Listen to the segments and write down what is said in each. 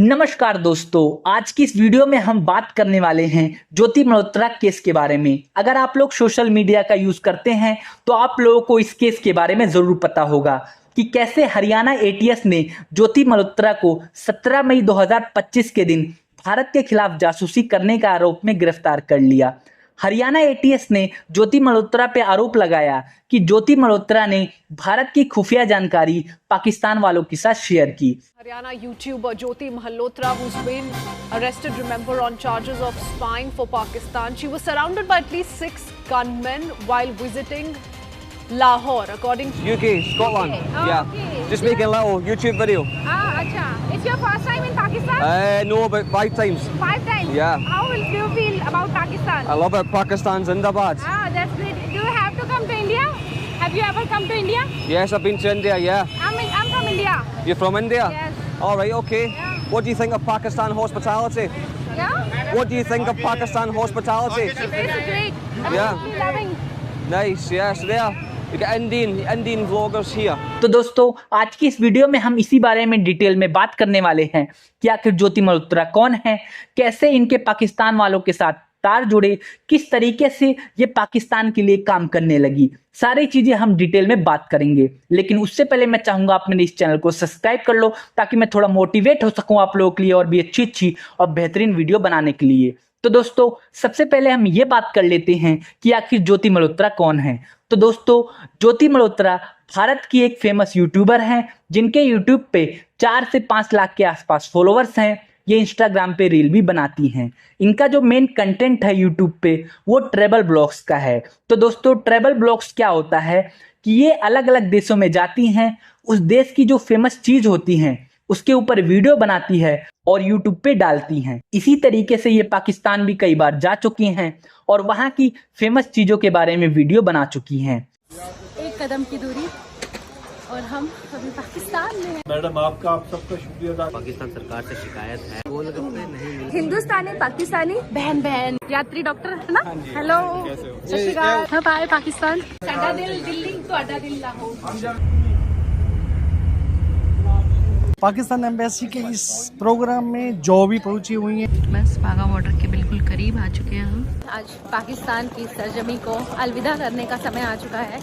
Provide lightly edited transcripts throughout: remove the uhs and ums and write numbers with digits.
नमस्कार दोस्तों, आज की इस वीडियो में हम बात करने वाले हैं ज्योति मल्होत्रा केस के बारे में। अगर आप लोग सोशल मीडिया का यूज करते हैं तो आप लोगों को इस केस के बारे में जरूर पता होगा कि कैसे हरियाणा एटीएस ने ज्योति मल्होत्रा को 17 मई 2025 के दिन भारत के खिलाफ जासूसी करने का आरोप में गिरफ्तार कर लिया। हरियाणा एटीएस ने ज्योति मल्होत्रा पे आरोप लगाया कि ज्योति मल्होत्रा ने भारत की खुफिया जानकारी पाकिस्तान वालों के साथ शेयर की। Haryana YouTuber Jyoti Malhotra, who's been arrested, remember, on charges of spying for Pakistan. She was surrounded by at least 6 gunmen while visiting Lahore, according to UK, Scotland. Okay. Yeah. Okay. Just making a little YouTube video. Acha. It's your first time in Pakistan? No, about 5 times. 5 times? Yeah. How will you feel about Pakistan? I love it. Pakistan's Zindabad. That's great. Do you have to come to India? Have you ever come to India? Yes, I've been to India, yeah. I'm from India. You're from India? Yes. All right, okay. Yeah. What do you think of Pakistan hospitality? Yeah? What do you think of Pakistan hospitality? It's great. Yeah. Absolutely loving. Nice, yes, there. You got Indian vloggers here. तो दोस्तों, आज की इस video में हम इसी बारे में डिटेल में बात करने वाले हैं कि आखिर ज्योति मल्होत्रा कौन है, कैसे इनके पाकिस्तान वालों के साथ तार जुड़े, किस तरीके से ये पाकिस्तान के लिए काम करने लगी, सारी चीजें हम डिटेल में बात करेंगे। लेकिन उससे पहले मैं चाहूंगा आप मेरे इस चैनल को सब्सक्राइब कर लो ताकि मैं थोड़ा मोटिवेट हो सकूं आप लोगों के लिए और भी अच्छी और बेहतरीन वीडियो बनाने के लिए। तो दोस्तों, सबसे पहले हम ये बात कर लेते हैं कि आखिर ज्योति मल्होत्रा कौन है। तो दोस्तों, ज्योति मल्होत्रा भारत की एक फेमस यूट्यूबर हैं जिनके यूट्यूब पे 4 से 5 लाख के आसपास फॉलोअर्स हैं। ये इंस्टाग्राम पे रील भी बनाती हैं। इनका जो मेन कंटेंट है यूट्यूब पे वो ट्रैवल ब्लॉग्स का है। तो दोस्तों, ट्रैवल ब्लॉग्स क्या होता है कि ये अलग अलग देशों में जाती हैं, उस देश की जो फेमस चीज होती हैं उसके ऊपर वीडियो बनाती है और यूट्यूब पे डालती हैं। इसी तरीके से ये पाकिस्तान भी कई बार जा चुकी हैं और वहाँ की फेमस चीजों के बारे में वीडियो बना चुकी हैं। एक कदम की दूरी और हम अभी पाकिस्तान में हैं। मैडम आपका आप सबका शुक्रिया अदा। पाकिस्तान सरकार से शिकायत है, गोलगप्पे नहीं मिल हिंदुस्तानी पाकिस्तानी बहन बहन यात्री डॉक्टर है ना। हेलो, सत श्री अकाल। हम आए पाकिस्तान। साडा दिल दिल्ली, तुहाडा दिल लाहौर। पाकिस्तान एम्बेसी के इस प्रोग्राम में जो भी पहुंची हुई है, बस वाघा बॉर्डर के बिल्कुल करीब आ चुके हैं हम। आज पाकिस्तान की सरजमी को अलविदा करने का समय आ चुका है।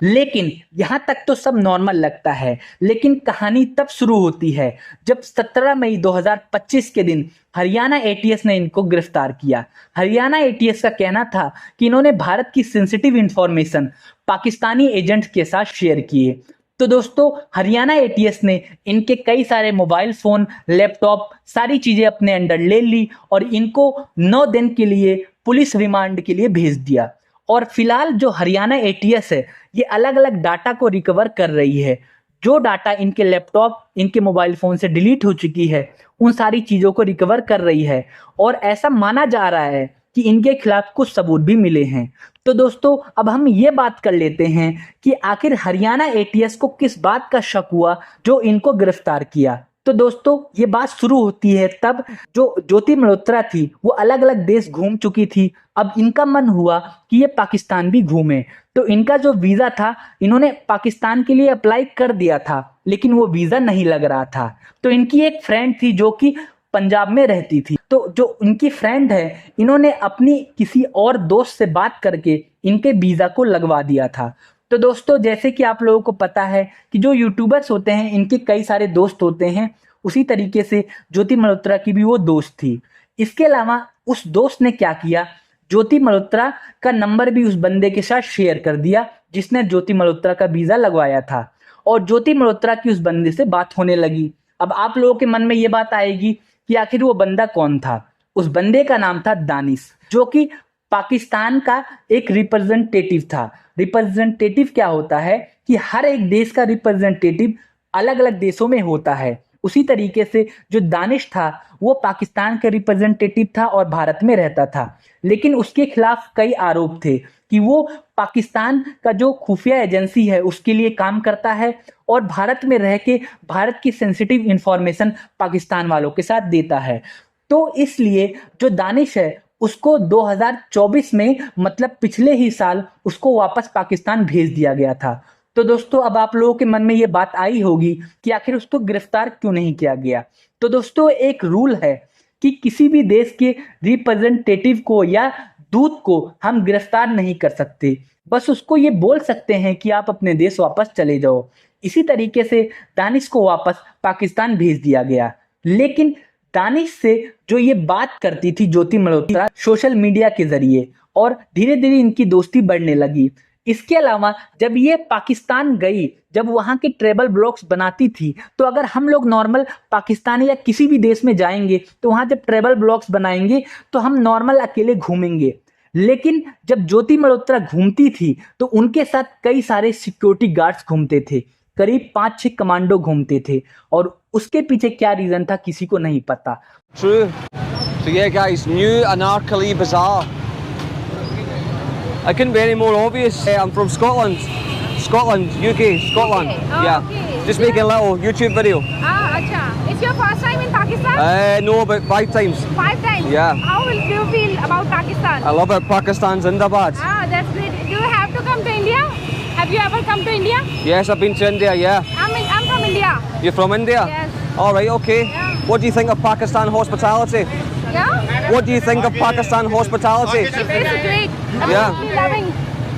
लेकिन यहाँ तक तो सब नॉर्मल लगता है, लेकिन कहानी तब शुरू होती है जब 17 मई 2025 के दिन हरियाणा एटीएस ने इनको गिरफ्तार किया। हरियाणा एटीएस का कहना था कि इन्होंने भारत की सेंसिटिव इंफॉर्मेशन पाकिस्तानी एजेंट के साथ शेयर किए। तो दोस्तों, हरियाणा एटीएस ने इनके कई सारे मोबाइल फोन, लैपटॉप, सारी चीजें अपने अंडर ले ली और इनको 9 दिन के लिए पुलिस रिमांड के लिए भेज दिया। और फिलहाल जो हरियाणा एटीएस है ये अलग अलग डाटा को रिकवर कर रही है। जो डाटा इनके लैपटॉप, इनके मोबाइल फोन से डिलीट हो चुकी है, उन सारी चीज़ों को रिकवर कर रही है और ऐसा माना जा रहा है कि इनके खिलाफ कुछ सबूत भी मिले हैं। तो दोस्तों, अब हम ये बात कर लेते हैं कि आखिर हरियाणा एटीएस को किस बात का शक हुआ जो इनको गिरफ्तार किया। तो दोस्तों, ये बात शुरू होती है तब जो ज्योति मल्होत्रा थी वो अलग अलग देश घूम चुकी थी। अब इनका मन हुआ कि ये पाकिस्तान भी घूमे। तो इनका जो वीज़ा था इन्होंने पाकिस्तान के लिए अप्लाई कर दिया था, लेकिन वो वीज़ा नहीं लग रहा था। तो इनकी एक फ्रेंड थी जो कि पंजाब में रहती थी। तो जो इनकी फ्रेंड है, इन्होंने अपनी किसी और दोस्त से बात करके इनके वीज़ा को लगवा दिया था। तो दोस्तों, जैसे कि आप लोगों को पता है कि जो यूट्यूबर्स होते हैं इनके कई सारे दोस्त होते हैं, उसी तरीके से ज्योति मल्होत्रा की भी वो दोस्त थी। इसके अलावा उस दोस्त ने क्या किया, ज्योति मल्होत्रा का नंबर भी उस बंदे के साथ शेयर कर दिया जिसने ज्योति मल्होत्रा का वीज़ा लगवाया था और ज्योति मल्होत्रा की उस बंदे से बात होने लगी। अब आप लोगों के मन में ये बात आएगी कि आखिर वो बंदा कौन था। उस बंदे का नाम था दानिश, जो कि पाकिस्तान का एक रिप्रेजेंटेटिव था। रिप्रेजेंटेटिव क्या होता है कि हर एक देश का रिप्रेजेंटेटिव अलग अलग देशों में होता है। उसी तरीके से जो दानिश था वो पाकिस्तान का रिप्रेजेंटेटिव था और भारत में रहता था, लेकिन उसके खिलाफ कई आरोप थे कि वो पाकिस्तान का जो खुफिया एजेंसी है उसके लिए काम करता है और भारत में रह के भारत की सेंसिटिव इंफॉर्मेशन पाकिस्तान वालों के साथ देता है। तो इसलिए जो दानिश है उसको 2024 में, मतलब पिछले ही साल, उसको वापस पाकिस्तान भेज दिया गया था। तो दोस्तों अब आप लोगों के मन में ये बात आई होगी कि आखिर उसको गिरफ्तार क्यों नहीं किया गया। तो दोस्तों एक रूल है कि किसी भी देश के रिप्रेजेंटेटिव को या दूत को हम गिरफ्तार नहीं कर सकते, बस उसको ये बोल सकते हैं कि आप अपने देश वापस चले जाओ। इसी तरीके से दानिश को वापस पाकिस्तान भेज दिया गया। लेकिन दानिश से जो ये बात करती थी ज्योति मल्होत्रा सोशल मीडिया के जरिए, और धीरे धीरे इनकी दोस्ती बढ़ने लगी। इसके अलावा जब ये पाकिस्तान गई, जब वहाँ के ट्रेवल ब्लॉग्स बनाती थी, तो अगर हम लोग नॉर्मल पाकिस्तान या किसी भी देश में जाएंगे तो वहाँ जब ट्रेवल ब्लॉग्स बनाएंगे तो हम नॉर्मल अकेले घूमेंगे। लेकिन जब ज्योति मल्होत्रा घूमती थी तो उनके साथ कई सारे सिक्योरिटी गार्ड्स घूमते थे, करीब 5-6 कमांडो घूमते थे, और उसके पीछे क्या रीजन था किसी को नहीं पता। True. So yeah, guys, new Anarchy Bazaar. I couldn't be any more obvious. I'm from Scotland, UK, Scotland. Okay. Oh, yeah, okay. just making a little YouTube video. Acha. It's your first time in Pakistan? No, about 5 times. 5 times? Yeah. How will you feel about Pakistan? I love it. Pakistan Zindabad. That's great. Do you have to come to India? Have you ever come to India? Yes, I've been to India. Yeah. I'm from India. You're from India? Yes. All right. Okay. Yeah. What do you think of Pakistan hospitality? Yeah? What do you think of Pakistan hospitality? It's great. Yeah. Absolutely loving.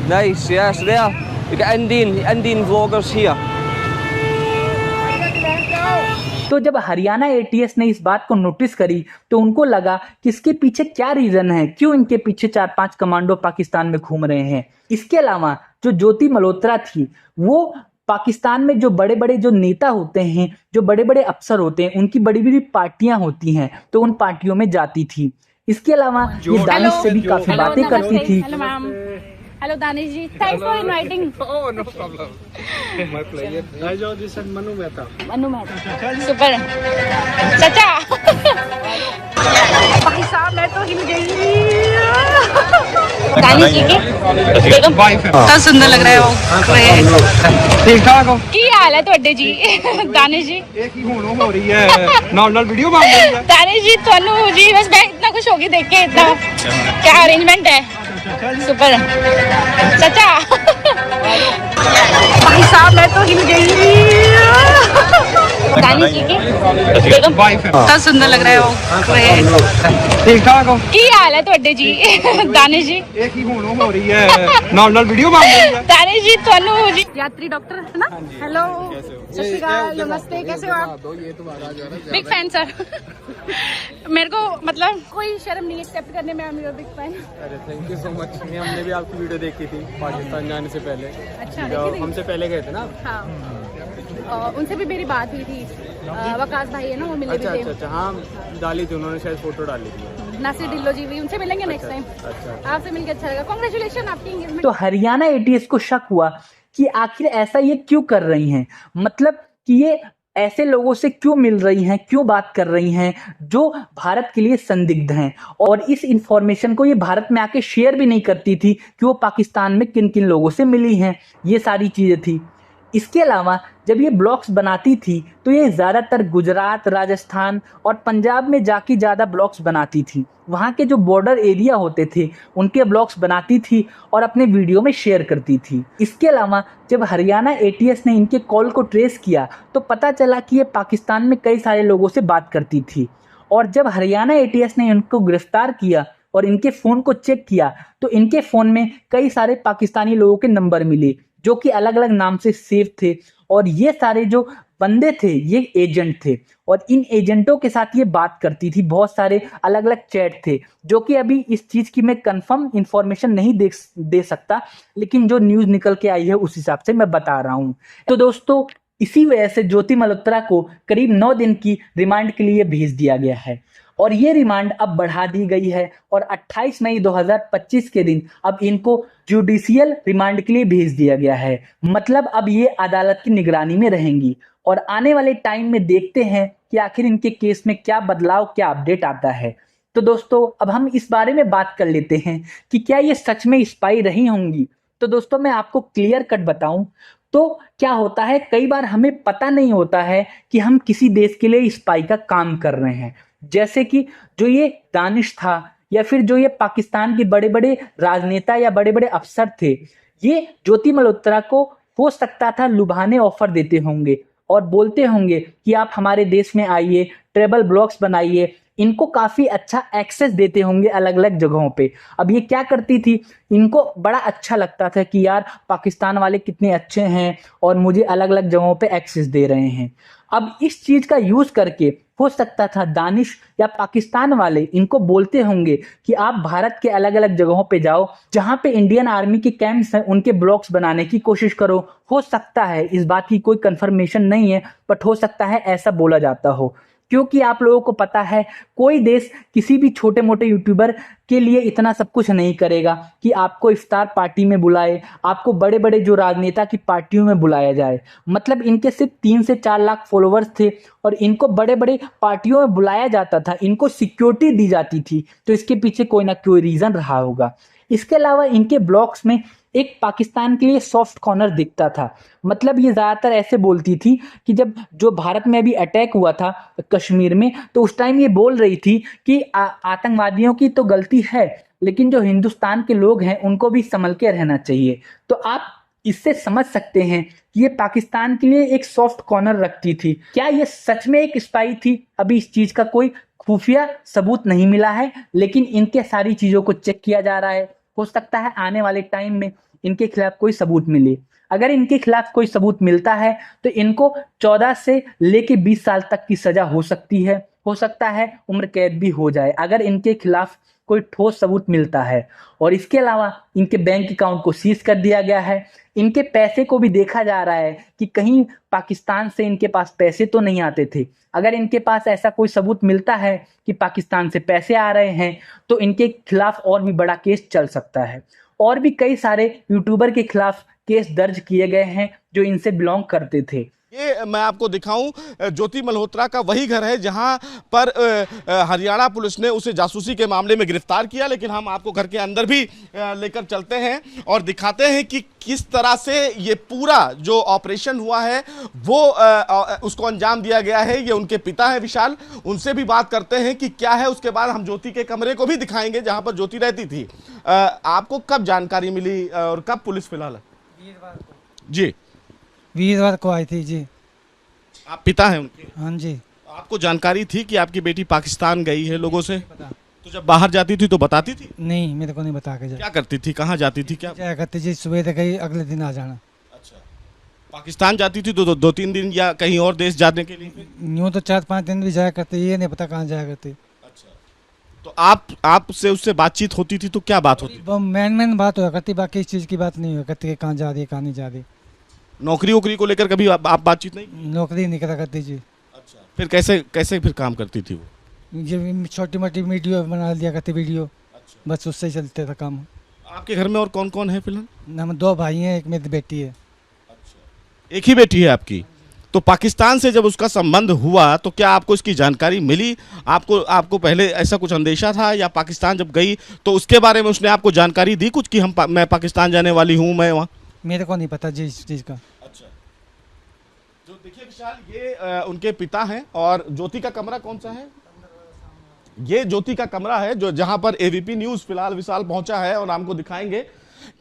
Nice. Yes. There. You got Indian vloggers here. तो जब Haryana ATS ने इस बात को notice करी तो उनको लगा कि इसके पीछे क्या रीजन है, क्यों इनके पीछे 4-5 कमांडो पाकिस्तान में घूम रहे हैं। इसके अलावा जो ज्योति मल्होत्रा थी वो पाकिस्तान में जो बड़े बड़े जो नेता होते हैं, जो बड़े बड़े अफसर होते हैं, उनकी बड़ी बड़ी पार्टियां होती हैं, तो उन पार्टियों में जाती थी। इसके अलावा ये दानिश से भी काफी बातें करती थी। Hello ma'am. Hello Danish ji, thanks for inviting. Oh, no problem. My pleasure. Rajo, this is Manu Mehta. Manu madam super चाचा। भाई साहब मैं तो हिल गई। दानिश जी की बेगम बहुत सुंदर लग रहा है वो। ठीक ठाक हो? की हाल है ਤੁਹਾਡੇ ਜੀ दानिश जी? एक ही हो रही है, नॉर्मल वीडियो बन रही है। दानिश जी ਤੁਹਾਨੂੰ जी बस मैं इतना खुश होगी देख के, इतना क्या अरेंजमेंट है, सुपर चाचा। भाई साहब मैं तो हिल गई। दानिश जी की बेगम बहुत सुंदर लग रहा है वो। ठीक ठाक हो? की हाल है ਤੁਹਾਡੇ जी दानिश जी? एक ही हो रही है, नॉर्मल वीडियो बन रही है। दानिश जी ਤੁਹਾਨੂੰ जी यात्री डॉक्टर है ना? हेलो, सत श्री अकाल, नमस्ते, कैसे हो आप? Big fan sir. मेरे को मतलब कोई शर्म नहीं एक्सेप्ट करने में, I am your big fan. अरे थैंक यू सो मच। हमने भी आपकी वीडियो देखी थी पाकिस्तान जाने से पहले। अच्छा, जब देखी थी? हमसे पहले गए थे ना। हाँ, उनसे भी मेरी बात हुई थी। वकास भाई है ना, वो मिले अच्छा भी अच्छा थे। अच्छा, हाँ डाली थी उन्होंने, शायद फोटो डाली थी। नासिर डिल्लो जी भी, उनसे मिलेंगे नेक्स्ट टाइम। अच्छा, आपसे मिलकर अच्छा लगा, कांग्रेचुलेशन आपकी एंगेजमेंट। तो हरियाणा एटीएस को शक हुआ कि आखिर ऐसा ये क्यों कर रही हैं, मतलब कि ये ऐसे लोगों से क्यों मिल रही हैं, क्यों बात कर रही हैं जो भारत के लिए संदिग्ध हैं, और इस इंफॉर्मेशन को ये भारत में आके शेयर भी नहीं करती थी कि वो पाकिस्तान में किन किन लोगों से मिली हैं। ये सारी चीज़ें थी। इसके अलावा जब ये ब्लॉग्स बनाती थी तो ये ज़्यादातर गुजरात, राजस्थान और पंजाब में जाके ज़्यादा ब्लॉग्स बनाती थी। वहाँ के जो बॉर्डर एरिया होते थे उनके ब्लॉग्स बनाती थी और अपने वीडियो में शेयर करती थी। इसके अलावा जब हरियाणा एटीएस ने इनके कॉल को ट्रेस किया तो पता चला कि ये पाकिस्तान में कई सारे लोगों से बात करती थी, और जब हरियाणा एटीएस ने इनको गिरफ्तार किया और इनके फ़ोन को चेक किया तो इनके फ़ोन में कई सारे पाकिस्तानी लोगों के नंबर मिले जो कि अलग अलग नाम से सेव थे, और ये सारे जो बंदे थे ये एजेंट थे, और इन एजेंटों के साथ ये बात करती थी। बहुत सारे अलग अलग चैट थे, जो कि अभी इस चीज़ की मैं कंफर्म इंफॉर्मेशन नहीं दे सकता, लेकिन जो न्यूज़ निकल के आई है उस हिसाब से मैं बता रहा हूँ। तो दोस्तों इसी वजह से ज्योति मल्होत्रा को करीब 9 दिन की रिमांड के लिए भेज दिया गया है, और ये रिमांड अब बढ़ा दी गई है, और 28 मई 2025 के दिन अब इनको जुडिशियल रिमांड के लिए भेज दिया गया है। मतलब अब ये अदालत की निगरानी में रहेंगी, और आने वाले टाइम में देखते हैं कि आखिर इनके केस में क्या बदलाव, क्या अपडेट आता है। तो दोस्तों अब हम इस बारे में बात कर लेते हैं कि क्या ये सच में स्पाई रही होंगी। तो दोस्तों मैं आपको क्लियर कट बताऊं तो क्या होता है, कई बार हमें पता नहीं होता है कि हम किसी देश के लिए स्पाई का काम कर रहे हैं। जैसे कि जो ये दानिश था, या फिर जो ये पाकिस्तान के बड़े बड़े राजनेता या बड़े बड़े अफसर थे, ये ज्योति मल्होत्रा को हो सकता था लुभाने ऑफर देते होंगे और बोलते होंगे कि आप हमारे देश में आइए, ट्रैवल ब्लॉग्स बनाइए, इनको काफ़ी अच्छा एक्सेस देते होंगे अलग अलग जगहों पे। अब ये क्या करती थी, इनको बड़ा अच्छा लगता था कि यार पाकिस्तान वाले कितने अच्छे हैं और मुझे अलग अलग जगहों पे एक्सेस दे रहे हैं। अब इस चीज़ का यूज़ करके हो सकता था दानिश या पाकिस्तान वाले इनको बोलते होंगे कि आप भारत के अलग अलग जगहों पे जाओ, जहां पे इंडियन आर्मी के कैंप्स हैं उनके ब्लॉग्स बनाने की कोशिश करो। हो सकता है, इस बात की कोई कंफर्मेशन नहीं है, बट हो सकता है ऐसा बोला जाता हो, क्योंकि आप लोगों को पता है कोई देश किसी भी छोटे मोटे यूट्यूबर के लिए इतना सब कुछ नहीं करेगा कि आपको इफ्तार पार्टी में बुलाए, आपको बड़े बड़े जो राजनेता की पार्टियों में बुलाया जाए। मतलब इनके सिर्फ 3 से 4 लाख फॉलोअर्स थे और इनको बड़े बड़े पार्टियों में बुलाया जाता था, इनको सिक्योरिटी दी जाती थी, तो इसके पीछे कोई ना कोई रीज़न रहा होगा। इसके अलावा इनके ब्लॉग्स में एक पाकिस्तान के लिए सॉफ्ट कॉर्नर दिखता था। मतलब ये ज़्यादातर ऐसे बोलती थी कि जब जो भारत में अभी अटैक हुआ था कश्मीर में, तो उस टाइम ये बोल रही थी कि आतंकवादियों की तो गलती है, लेकिन जो हिंदुस्तान के लोग हैं उनको भी संभल के रहना चाहिए। तो आप इससे समझ सकते हैं कि ये पाकिस्तान के लिए एक सॉफ्ट कॉर्नर रखती थी। क्या ये सच में एक स्पाई थी? अभी इस चीज़ का कोई खुफिया सबूत नहीं मिला है, लेकिन इनके सारी चीज़ों को चेक किया जा रहा है। हो सकता है आने वाले टाइम में इनके खिलाफ कोई सबूत मिले। अगर इनके खिलाफ कोई सबूत मिलता है तो इनको 14 से लेके 20 साल तक की सजा हो सकती है, हो सकता है उम्र कैद भी हो जाए अगर इनके खिलाफ कोई ठोस सबूत मिलता है। और इसके अलावा इनके बैंक अकाउंट को सीज कर दिया गया है। इनके पैसे को भी देखा जा रहा है कि कहीं पाकिस्तान से इनके पास पैसे तो नहीं आते थे। अगर इनके पास ऐसा कोई सबूत मिलता है कि पाकिस्तान से पैसे आ रहे हैं तो इनके खिलाफ और भी बड़ा केस चल सकता है। और भी कई सारे यूट्यूबर के खिलाफ केस दर्ज किए गए हैं जो इनसे बिलोंग करते थे। ये मैं आपको दिखाऊं, ज्योति मल्होत्रा का वही घर है जहां पर हरियाणा पुलिस ने उसे जासूसी के मामले में गिरफ्तार किया। लेकिन हम आपको घर के अंदर भी लेकर चलते हैं और दिखाते हैं कि किस तरह से ये पूरा जो ऑपरेशन हुआ है वो उसको अंजाम दिया गया है। ये उनके पिता है विशाल, उनसे भी बात करते हैं कि क्या है। उसके बाद हम ज्योति के कमरे को भी दिखाएंगे जहां पर ज्योति रहती थी। आपको कब जानकारी मिली और कब पुलिस फिलहाल? जी, वीरवार को आई थी जी। आप पिता हैं उनके? हाँ जी। आपको जानकारी थी कि आपकी बेटी पाकिस्तान गई है लोगों से? तो जब बाहर जाती थी तो बताती थी? नहीं, मेरे को नहीं बता के क्या करती थी, कहाँ जाती थी, क्या जाया करती जी? सुबह तक गई, अगले दिन आ जाना। अच्छा, पाकिस्तान जाती थी तो 2-3 दिन या कहीं और देश जाने के लिए? यूँ तो 4-5 दिन भी जाया करते, ये नहीं पता कहाँ जाया करते। अच्छा, तो आपसे उससे बातचीत होती थी तो क्या बात होती थी? वो मेन बात हुआ करती, बाकी इस चीज़ की बात नहीं हुआ करती, कहाँ जा रही है कहाँ नहीं जा रही। नौकरी वोकरी को लेकर कभी आप बातचीत नहीं? नौकरी नहीं करा करती जी। अच्छा, फिर कैसे फिर काम करती थी वो? ये छोटी मोटी वीडियो बना दिया करती वीडियो। अच्छा, बस उससे ही चलते था काम। आपके घर में और कौन कौन है फिलहाल? हम 2 भाई हैं, एक मेरी बेटी है। अच्छा, एक ही बेटी है आपकी? तो पाकिस्तान से जब उसका संबंध हुआ तो क्या आपको इसकी जानकारी मिली? आपको पहले ऐसा कुछ अंदेशा था या पाकिस्तान जब गई तो उसके बारे में उसने आपको जानकारी दी कुछ कि मैं पाकिस्तान जाने वाली हूँ, मैं वहाँ? मेरे को नहीं पता जी इस चीज़ का। अच्छा, तो देखिए विशाल, ये उनके पिता हैं। और ज्योति का कमरा कौन सा है? ये ज्योति का कमरा है जो जहां पर एबीपी न्यूज़ फिलहाल विशाल पहुंचा है और हमको दिखाएंगे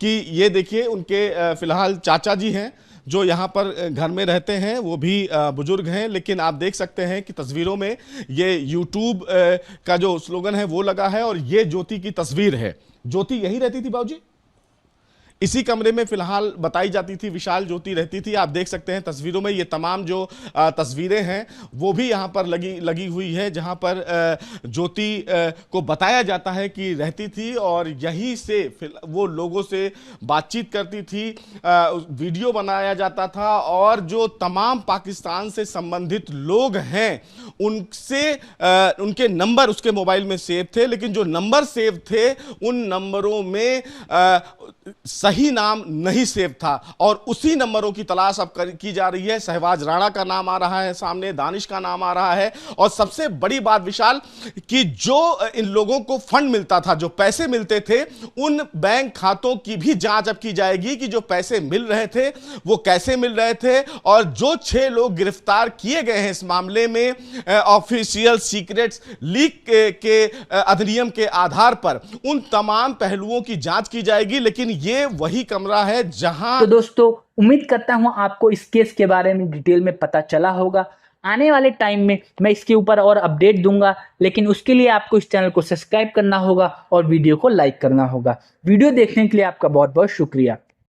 कि ये देखिए उनके फिलहाल चाचा जी हैं जो यहाँ पर घर में रहते हैं। वो भी बुजुर्ग हैं, लेकिन आप देख सकते हैं कि तस्वीरों में ये यूट्यूब का जो स्लोगन है वो लगा है और ये ज्योति की तस्वीर है। ज्योति यहीं रहती थी बाबूजी? इसी कमरे में फिलहाल बताई जाती थी विशाल ज्योति रहती थी। आप देख सकते हैं तस्वीरों में ये तमाम जो तस्वीरें हैं वो भी यहाँ पर लगी हुई है जहाँ पर ज्योति को बताया जाता है कि रहती थी और यहीं से वो लोगों से बातचीत करती थी। वीडियो बनाया जाता था और जो तमाम पाकिस्तान से संबंधित लोग हैं उनसे उनके नंबर उसके मोबाइल में सेव थे, लेकिन जो नंबर सेव थे उन नंबरों में सही नाम नहीं सेव था और उसी नंबरों की तलाश अब की जा रही है। सहवाज राणा का नाम आ रहा है सामने, दानिश का नाम आ रहा है और सबसे बड़ी बात विशाल कि जो इन लोगों को फंड मिलता था, जो पैसे मिलते थे, उन बैंक खातों की भी जांच अब की जाएगी कि जो पैसे मिल रहे थे वो कैसे मिल रहे थे। और जो 6 लोग गिरफ्तार किए गए हैं इस मामले में ऑफिशियल सीक्रेट्स लीक के अधिनियम के आधार पर, उन तमाम पहलुओं की जांच की जाएगी। लेकिन ये वही कमरा है जहां तो दोस्तों उम्मीद करता हूँ आपको इस केस के बारे में डिटेल में पता चला होगा। आने वाले टाइम में मैं इसके ऊपर और अपडेट दूंगा, लेकिन उसके लिए आपको इस चैनल को सब्सक्राइब करना होगा और वीडियो को लाइक करना होगा। वीडियो देखने के लिए आपका बहुत बहुत शुक्रिया।